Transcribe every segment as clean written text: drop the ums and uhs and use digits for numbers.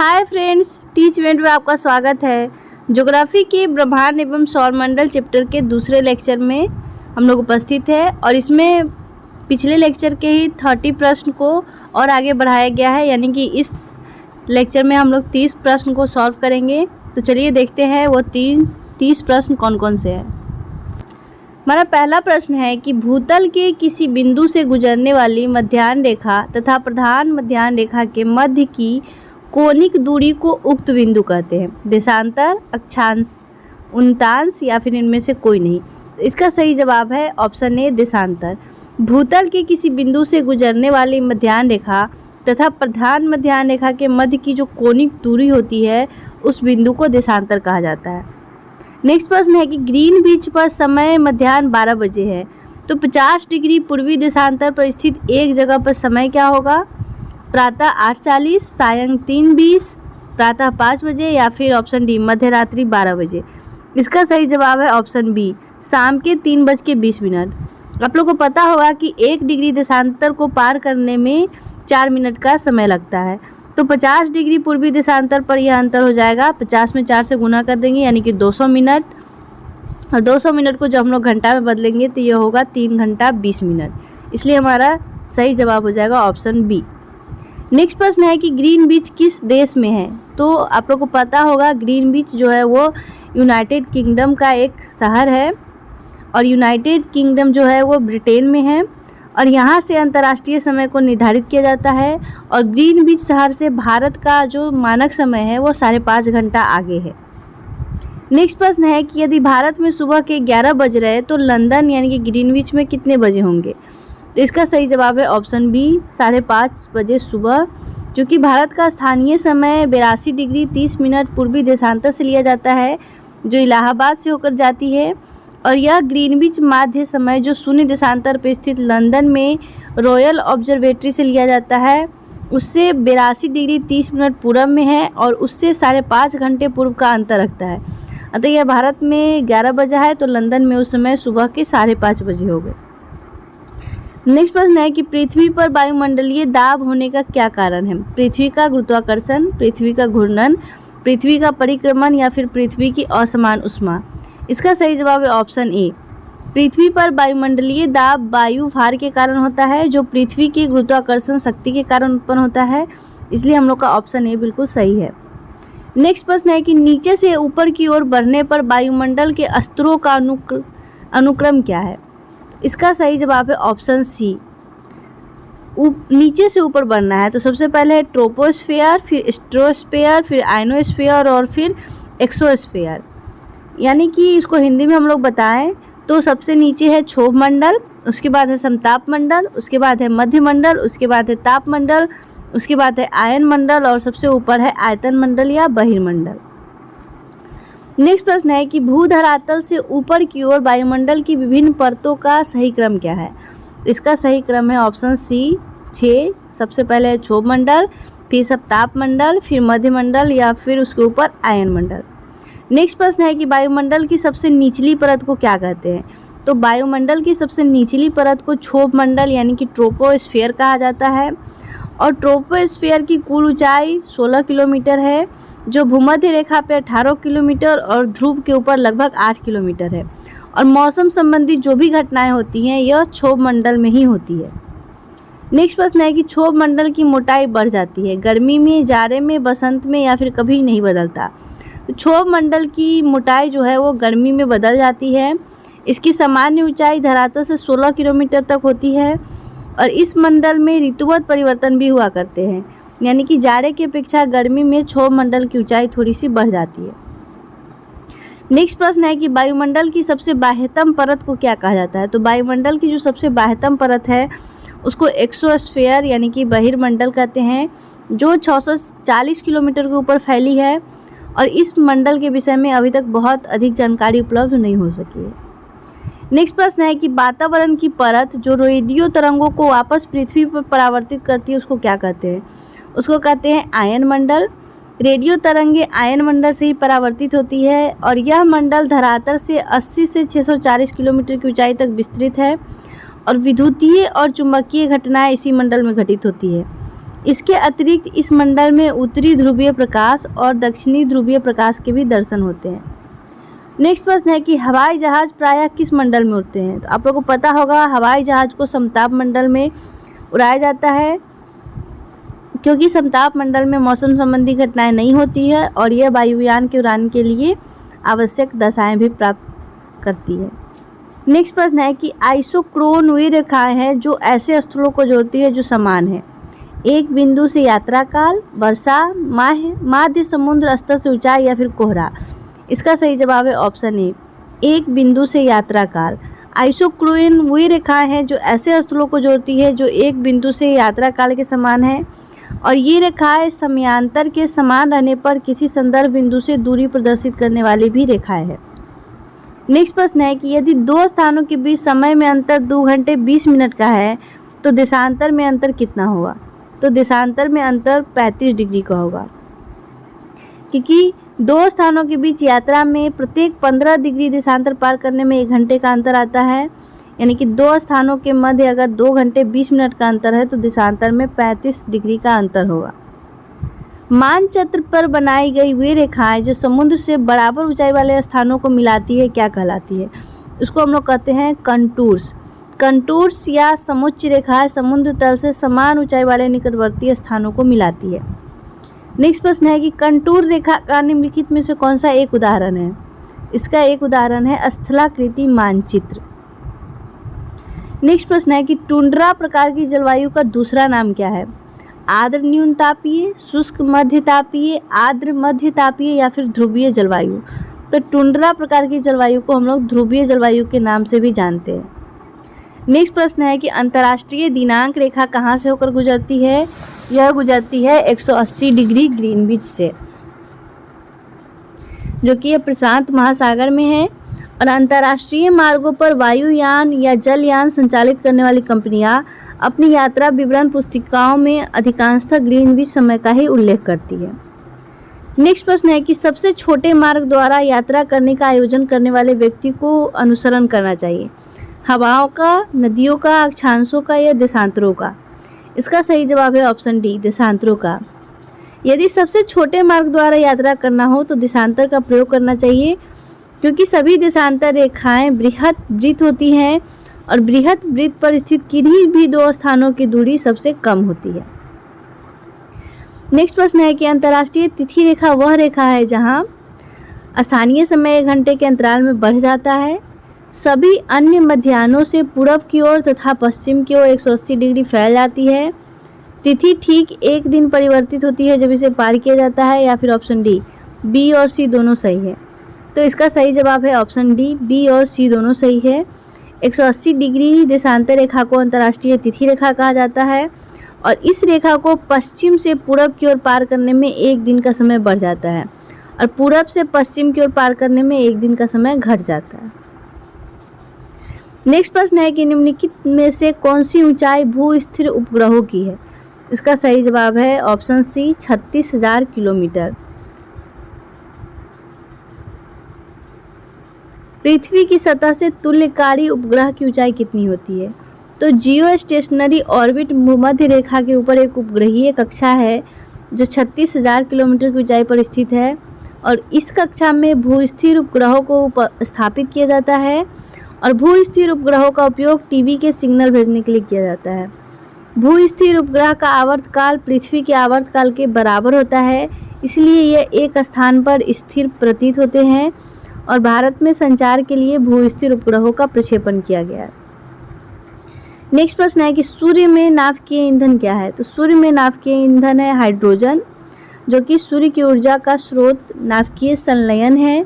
Hi friends, teach event में आपका स्वागत है। ज्योग्राफी के ब्रह्मांड एवं सौरमंडल चैप्टर के दूसरे लेक्चर में हम लोग उपस्थित है और इसमें पिछले लेक्चर के ही 30 प्रश्न को और आगे बढ़ाया गया है, यानी कि इस लेक्चर में हम लोग 30 प्रश्न को सॉल्व करेंगे। तो चलिए देखते हैं वो 30 प्रश्न कौन कौन से हैं। हमारा पहला प्रश्न है कि भूतल के किसी बिंदु से गुजरने वाली मध्याह्न रेखा तथा प्रधान मध्याह्न रेखा के मध्य की कोणिक दूरी को उक्त बिंदु कहते हैं। देशांतर, अक्षांश, उन्तांश या फिर इनमें से कोई नहीं। तो इसका सही जवाब है ऑप्शन ए, देशांतर। भूतल के किसी बिंदु से गुजरने वाली मध्याह्न रेखा तथा प्रधान मध्याह्न रेखा के मध्य की जो कोणिक दूरी होती है उस बिंदु को देशांतर कहा जाता है। नेक्स्ट प्रश्न है कि ग्रीनविच पर समय मध्याह्न 12 बजे है, तो 50 डिग्री पूर्वी देशांतर पर स्थित एक जगह पर समय क्या होगा? प्रातः 8:40, सायं 3:20, प्रातः 5 बजे या फिर ऑप्शन डी मध्य रात्रि 12 बजे। इसका सही जवाब है ऑप्शन बी, शाम के 3:20। आप लोग को पता होगा कि 1 डिग्री देशांतर को पार करने में 4 मिनट का समय लगता है, तो 50 डिग्री पूर्वी देशांतर पर यह अंतर हो जाएगा। 50 में 4 से गुना कर देंगे यानी कि 200 मिनट, और 200 मिनट को जब हम लोग घंटा में बदलेंगे तो यह होगा 3 घंटा 20 मिनट। इसलिए हमारा सही जवाब हो जाएगा ऑप्शन बी। नेक्स्ट प्रश्न है कि ग्रीनविच किस देश में है? तो आप लोग को पता होगा ग्रीनविच जो है वो यूनाइटेड किंगडम का एक शहर है, और यूनाइटेड किंगडम जो है वो ब्रिटेन में है, और यहाँ से अंतर्राष्ट्रीय समय को निर्धारित किया जाता है। और ग्रीनविच शहर से भारत का जो मानक समय है वो 5.5 घंटा आगे है। नेक्स्ट प्रश्न है कि यदि भारत में सुबह के 11 बज रहे तो लंदन यानी कि ग्रीनविच में कितने बजे होंगे? तो इसका सही जवाब है ऑप्शन बी, 5:30 बजे सुबह, क्योंकि भारत का स्थानीय समय 82 डिग्री 30 मिनट पूर्वी देशांतर से लिया जाता है जो इलाहाबाद से होकर जाती है, और यह ग्रीनविच माध्य समय जो शून्य देशांतर पर स्थित लंदन में रॉयल ऑब्जर्वेटरी से लिया जाता है उससे 82 डिग्री 30 मिनट पूर्व में है, और उससे 5.5 घंटे पूर्व का अंतर रखता है। अतः यह भारत में 11 बजा है तो लंदन में उस समय सुबह के 5:30 बजे हो गए। नेक्स्ट प्रश्न है कि पृथ्वी पर वायुमंडलीय दाब होने का क्या कारण है? पृथ्वी का गुरुत्वाकर्षण, पृथ्वी का घूर्णन, पृथ्वी का परिक्रमण या फिर पृथ्वी की असमान ऊष्मा। इसका सही जवाब है ऑप्शन ए। पृथ्वी पर वायुमंडलीय दाब वायु भार के कारण होता है जो पृथ्वी की गुरुत्वाकर्षण शक्ति के कारण उत्पन्न होता है, इसलिए हम लोग का ऑप्शन ए बिल्कुल सही है। नेक्स्ट प्रश्न है कि नीचे से ऊपर की ओर बढ़ने पर वायुमंडल के स्तरों का अनुक्रम क्या है? इसका सही जवाब है ऑप्शन सी। नीचे से ऊपर बढ़ना है तो सबसे पहले है ट्रोपोस्फेयर, फिर स्ट्रोस्फेयर, फिर आयनोस्फेयर और फिर एक्सोस्फेयर। यानी कि इसको हिंदी में हम लोग बताएं तो सबसे नीचे है क्षोभ मंडल, उसके बाद है समताप मंडल, उसके बाद है मध्य मंडल, उसके बाद है ताप मंडल, उसके बाद है आयन मंडल और सबसे ऊपर है आयतन मंडल या बहिर्मंडल। नेक्स्ट प्रश्न है कि भूधरातल से ऊपर की ओर वायुमंडल की विभिन्न परतों का सही क्रम क्या है? इसका सही क्रम है ऑप्शन सी, 6। सबसे पहले है क्षोभ मंडल, फिर सप्ताप मंडल, फिर मध्य मंडल या फिर उसके ऊपर आयन मंडल। नेक्स्ट प्रश्न है कि वायुमंडल की सबसे निचली परत को क्या कहते हैं? तो वायुमंडल की सबसे निचली परत को क्षोभ मंडल यानी कि ट्रोपोस्फेयर कहा जाता है, और ट्रोपोस्फेयर की कुल ऊंचाई 16 किलोमीटर है जो भूमध्य रेखा पे 18 किलोमीटर और ध्रुव के ऊपर लगभग 8 किलोमीटर है, और मौसम संबंधी जो भी घटनाएं होती हैं यह क्षोभ मंडल में ही होती है। नेक्स्ट प्रश्न है कि क्षोभ मंडल की मोटाई बढ़ जाती है गर्मी में, जाड़े में, बसंत में या फिर कभी नहीं बदलता? तो क्षोभ मंडल की मोटाई जो है वो गर्मी में बदल जाती है। इसकी सामान्य ऊंचाई धरातल से 16 किलोमीटर तक होती है, और इस मंडल में ऋतुवत परिवर्तन भी हुआ करते हैं, यानी कि जाड़े की अपेक्षा गर्मी में क्षोभ मंडल की ऊंचाई थोड़ी सी बढ़ जाती है। नेक्स्ट प्रश्न है कि वायुमंडल की सबसे बाह्यतम परत को क्या कहा जाता है? तो वायुमंडल की जो सबसे बाह्यतम परत है उसको एक्सोस्फेयर यानी कि बहिर्मंडल कहते हैं, जो 640 किलोमीटर के ऊपर फैली है, और इस मंडल के विषय में अभी तक बहुत अधिक जानकारी उपलब्ध नहीं हो सकी है। नेक्स्ट प्रश्न है कि वातावरण की परत जो रेडियो तरंगों को वापस पृथ्वी पर परावर्तित करती है उसको क्या कहते हैं? उसको कहते हैं आयन मंडल। रेडियो तरंगें आयन मंडल से ही परावर्तित होती है, और यह मंडल धरातल से 80 से 640 किलोमीटर की ऊंचाई तक विस्तृत है, और विद्युतीय और चुंबकीय घटनाएं इसी मंडल में घटित होती है। इसके अतिरिक्त इस मंडल में उत्तरी ध्रुवीय प्रकाश और दक्षिणी ध्रुवीय प्रकाश के भी दर्शन होते हैं। नेक्स्ट प्रश्न है कि हवाई जहाज प्रायः किस मंडल में उड़ते हैं? तो आप लोगों को पता होगा हवाई जहाज को समताप मंडल में उड़ाया जाता है, क्योंकि समताप मंडल में मौसम संबंधी घटनाएं नहीं होती है और यह वायुयान के उड़ान के लिए आवश्यक दशाएं भी प्राप्त करती है। नेक्स्ट प्रश्न है कि आइसोक्रोन वे रेखाएं हैं जो ऐसे स्थलों को जोड़ती है जो समान है। एक बिंदु से यात्रा काल, वर्षा, माध्य समुद्र स्तर से ऊंचाई या फिर कोहरा। इसका सही जवाब है ऑप्शन ए, एक बिंदु से यात्रा काल। आइसोक्रोन वे रेखाएं हैं जो ऐसे स्थलों को जोड़ती है जो एक बिंदु से यात्रा काल के समान है और ये रेखाएं समयांतर के समान रहने पर किसी संदर्भ बिंदु से दूरी प्रदर्शित करने वाली भी रेखाएं हैं। नेक्स्ट प्रश्न है कि यदि दो स्थानों के बीच समय में अंतर 2 घंटे 20 मिनट का है तो देशांतर में अंतर कितना होगा? तो देशांतर में अंतर 35 डिग्री का होगा, क्योंकि दो स्थानों के बीच यात्रा में प्रत्येक 15 डिग्री देशांतर पार करने में 1 घंटे का अंतर आता है। यानी कि दो स्थानों के मध्य अगर 2 घंटे 20 मिनट का अंतर है तो देशांतर में 35 डिग्री का अंतर होगा। मानचित्र पर बनाई गई वे रेखाएं जो समुद्र से बराबर ऊंचाई वाले स्थानों को मिलाती है क्या कहलाती है? इसको हम लोग कहते हैं कंटूर्स। कंटूर्स या समुच्च रेखाएं समुद्र तल से समान ऊंचाई वाले निकटवर्ती स्थानों को मिलाती है। नेक्स्ट प्रश्न है कि कंटूर रेखा का निम्नलिखित में से कौन सा एक उदाहरण है? इसका एक उदाहरण है स्थलाकृति मानचित्र। नेक्स्ट प्रश्न है कि टुंड्रा प्रकार की जलवायु का दूसरा नाम क्या है? आर्द्र न्यून तापीय, शुष्क मध्य तापीय, आर्द्र मध्य तापीय या फिर ध्रुवीय जलवायु। तो टुंड्रा प्रकार की जलवायु को हम लोग ध्रुवीय जलवायु के नाम से भी जानते हैं। नेक्स्ट प्रश्न है कि अंतर्राष्ट्रीय दिनांक रेखा कहाँ से होकर गुजरती है? यह गुजरती है 180 डिग्री ग्रीनविच से, जो कि यह प्रशांत महासागर में है। और अंतर्राष्ट्रीय मार्गों पर वायुयान या जलयान संचालित करने वाली कंपनियां अपनी यात्रा विवरण पुस्तिकाओं में अधिकांशतः ग्रीनविच समय का ही उल्लेख करती है। नेक्स्ट प्रश्न है कि सबसे छोटे मार्ग द्वारा यात्रा करने का आयोजन करने वाले व्यक्ति को अनुसरण करना चाहिए? हवाओं का, नदियों का, अक्षांशों का या देशांतरों का? इसका सही जवाब है ऑप्शन डी, देशांतरों का। यदि सबसे छोटे मार्ग द्वारा यात्रा करना हो तो देशांतर का प्रयोग करना चाहिए, क्योंकि सभी देशांतर रेखाएं बृहत वृत्त होती हैं और बृहत वृत्त पर स्थित किन्हीं भी दो स्थानों की दूरी सबसे कम होती है। नेक्स्ट प्रश्न है कि अंतर्राष्ट्रीय तिथि रेखा वह रेखा है जहां स्थानीय समय 1 घंटे के अंतराल में बढ़ जाता है, सभी अन्य मध्याह्नों से पूर्व की ओर तथा पश्चिम की ओर 180 डिग्री फैल जाती है। तिथि ठीक एक दिन परिवर्तित होती है जब इसे पार किया जाता है, या फिर ऑप्शन डी, बी और सी दोनों सही है। तो इसका सही जवाब है ऑप्शन डी, बी और सी दोनों सही है। 180 डिग्री देशांतर रेखा को अंतर्राष्ट्रीय तिथि रेखा कहा जाता है और इस रेखा को पश्चिम से पूरब की ओर पार करने में 1 दिन का समय बढ़ जाता है और पूरब से पश्चिम की ओर पार करने में 1 दिन का समय घट जाता है। नेक्स्ट प्रश्न है कि निम्नलिखित में से कौन सी ऊंचाई भू स्थिर उपग्रहों की है? इसका सही जवाब है ऑप्शन सी, 36,000 किलोमीटर। पृथ्वी की सतह से तुल्यकारी उपग्रह की ऊंचाई कितनी होती है? तो जियो स्टेशनरी ऑर्बिट भूमध्य रेखा के ऊपर एक उपग्रहीय कक्षा है जो 36,000 किलोमीटर की ऊंचाई पर स्थित है और इस कक्षा में भूस्थिर उपग्रहों को स्थापित किया जाता है और भूस्थिर उपग्रहों का उपयोग टीवी के सिग्नल भेजने के लिए किया जाता है। भूस्थिर उपग्रह का आवर्तकाल पृथ्वी के आवर्तकाल के बराबर होता है, इसलिए यह एक स्थान पर स्थिर प्रतीत होते हैं और भारत में संचार के लिए भूस्थिर उपग्रहों का प्रक्षेपण किया गया है। नेक्स्ट प्रश्न है कि सूर्य में नाभिकीय ईंधन क्या है? तो सूर्य में नाभिकीय ईंधन है हाइड्रोजन, जो कि सूर्य की ऊर्जा का स्रोत नाभिकीय संलयन है।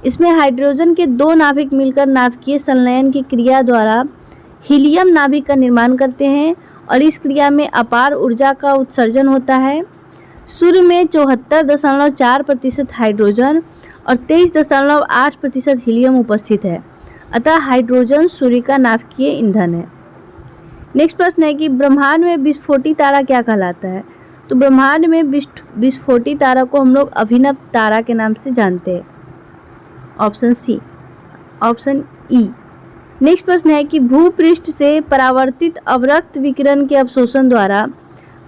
इसमें हाइड्रोजन के 2 नाभिक मिलकर नाभिकीय संलयन की क्रिया द्वारा हीलियम नाभिक का निर्माण करते हैं और इस क्रिया में अपार ऊर्जा का उत्सर्जन होता है। सूर्य में 74.4% हाइड्रोजन और 23.8% हीलियम उपस्थित है, अतः हाइड्रोजन सूर्य का नाभिकीय ईंधन है। नेक्स्ट प्रश्न है कि ब्रह्मांड में विस्फोटी तारा क्या कहलाता है? तो ब्रह्मांड में विस्फोटी तारा को हम लोग अभिनव तारा के नाम से जानते हैं, option C, option E. Next प्रश्न है कि भूपृष्ठ से परावर्तित अवरक्त विकिरण के अवशोषण द्वारा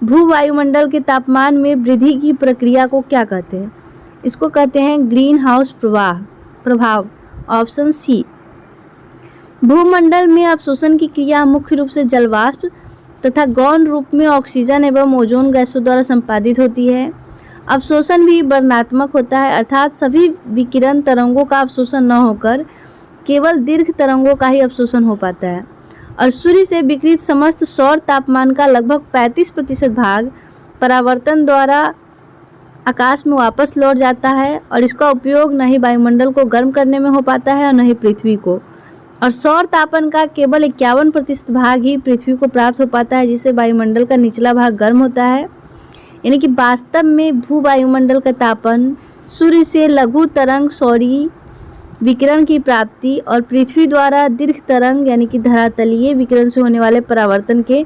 भूवायुमंडल के तापमान में वृद्धि की प्रक्रिया को क्या कहते हैं? इसको कहते हैं ग्रीन हाउस प्रभाव। Option C. भूमंडल में अवशोषण की क्रिया मुख्य रूप से जलवाष्प तथा गौण रूप में ऑक्सीजन एवं ओजोन गैसों द्वारा संपादित होती है। अवशोषण भी वर्णनात्मक होता है, अर्थात सभी विकिरण तरंगों का अवशोषण न होकर केवल दीर्घ तरंगों का ही अवशोषण हो पाता है। और सूर्य से विकिरित समस्त सौर तापमान का लगभग 35% भाग परावर्तन द्वारा आकाश में वापस लौट जाता है और इसका उपयोग न ही वायुमंडल को गर्म करने में हो पाता है और न ही पृथ्वी को। और सौर तापन का केवल 51% भाग ही पृथ्वी को प्राप्त हो पाता है, जिससे वायुमंडल का निचला भाग गर्म होता है। यानी कि वास्तव में भू वायुमंडल का तापन सूर्य से लघु तरंग सौरीय विकिरण की प्राप्ति और पृथ्वी द्वारा दीर्घ तरंग यानी कि धरातलीय विकिरण से होने वाले परावर्तन के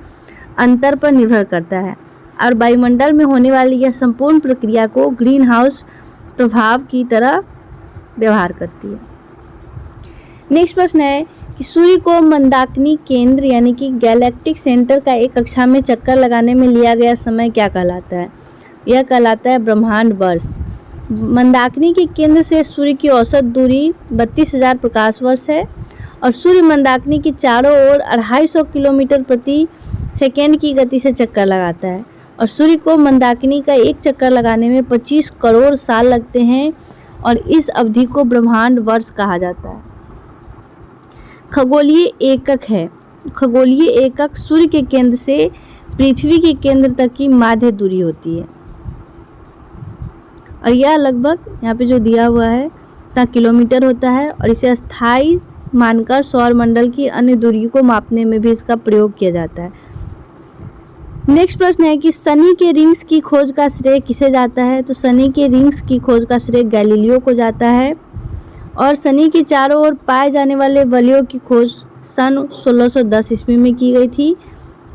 अंतर पर निर्भर करता है। और वायुमंडल में होने वाली यह संपूर्ण प्रक्रिया को ग्रीन हाउस प्रभाव की तरह व्यवहार करती है। नेक्स्ट प्रश्न है कि सूर्य को मंदाकिनी केंद्र यानी कि गैलेक्टिक सेंटर का एक कक्षा में चक्कर लगाने में लिया गया समय क्या कहलाता है? यह कहलाता है ब्रह्मांड वर्ष। मंदाकिनी के केंद्र से सूर्य की औसत दूरी 32,000 प्रकाश वर्ष है और सूर्य मंदाकिनी के चारों ओर 250 किलोमीटर प्रति सेकेंड की गति से चक्कर लगाता है और सूर्य को मंदाकिनी का एक चक्कर लगाने में 25 करोड़ साल लगते हैं और इस अवधि को ब्रह्मांड वर्ष कहा जाता है। खगोलीय एकक है। खगोलीय एकक सूर्य के केंद्र से पृथ्वी के केंद्र तक की माध्य दूरी होती है और यह लगभग यहाँ पे जो दिया हुआ है इतना किलोमीटर होता है और इसे स्थायी मानकर सौर मंडल की अन्य दूरियों को मापने में भी इसका प्रयोग किया जाता है। नेक्स्ट प्रश्न है कि शनि के रिंग्स की खोज का श्रेय किसे जाता है? तो शनि के रिंग्स की खोज का श्रेय गैलीलियो को जाता है और शनि के चारों ओर पाए जाने वाले वलयों की खोज सन 1610 ईस्वी में की गई थी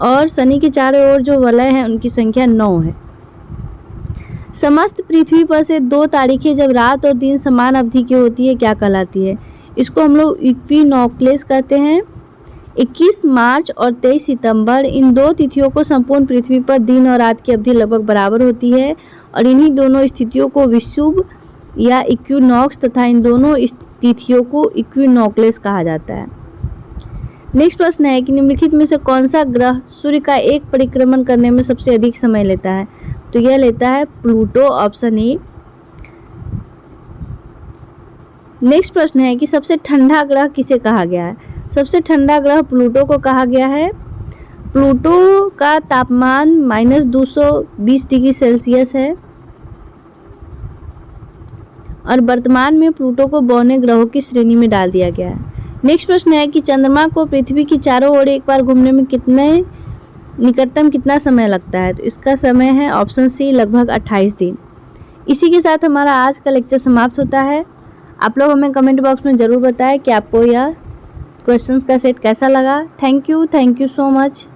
और शनि के चारों ओर जो वलय हैं उनकी संख्या 9 है। समस्त पृथ्वी पर से 2 तारीखें जब रात और दिन समान अवधि की होती है क्या कहलाती है? इसको हम लोग इक्विनोक्लेस कहते हैं। 21 मार्च और 23 सितंबर इन 2 तिथियों को संपूर्ण पृथ्वी पर दिन और रात की अवधि लगभग बराबर होती है और इन्हीं दोनों स्थितियों को विषुव या इक्विनॉक्स तथा इन दोनों तिथियों को इक्विनोक्लेस कहा जाता है। नेक्स्ट प्रश्न है कि निम्नलिखित में से कौन सा ग्रह सूर्य का एक परिक्रमण करने में सबसे अधिक समय लेता है? तो यह लेता है प्लूटो, ऑप्शन ए। नेक्स्ट प्रश्न है कि सबसे ठंडा ग्रह किसे कहा गया है? सबसे ठंडा ग्रह प्लूटो को कहा गया है। प्लूटो का तापमान -220 डिग्री सेल्सियस है और वर्तमान में प्लूटो को बौने ग्रहों की श्रेणी में डाल दिया गया है। नेक्स्ट प्रश्न है कि चंद्रमा को पृथ्वी की चारों ओर एक बार घूमने में निकटतम कितना समय लगता है? तो इसका समय है ऑप्शन सी लगभग 28 दिन। इसी के साथ हमारा आज का लेक्चर समाप्त होता है। आप लोग हमें कमेंट बॉक्स में ज़रूर बताएं कि आपको यह क्वेश्चंस का सेट कैसा लगा। Thank you so much.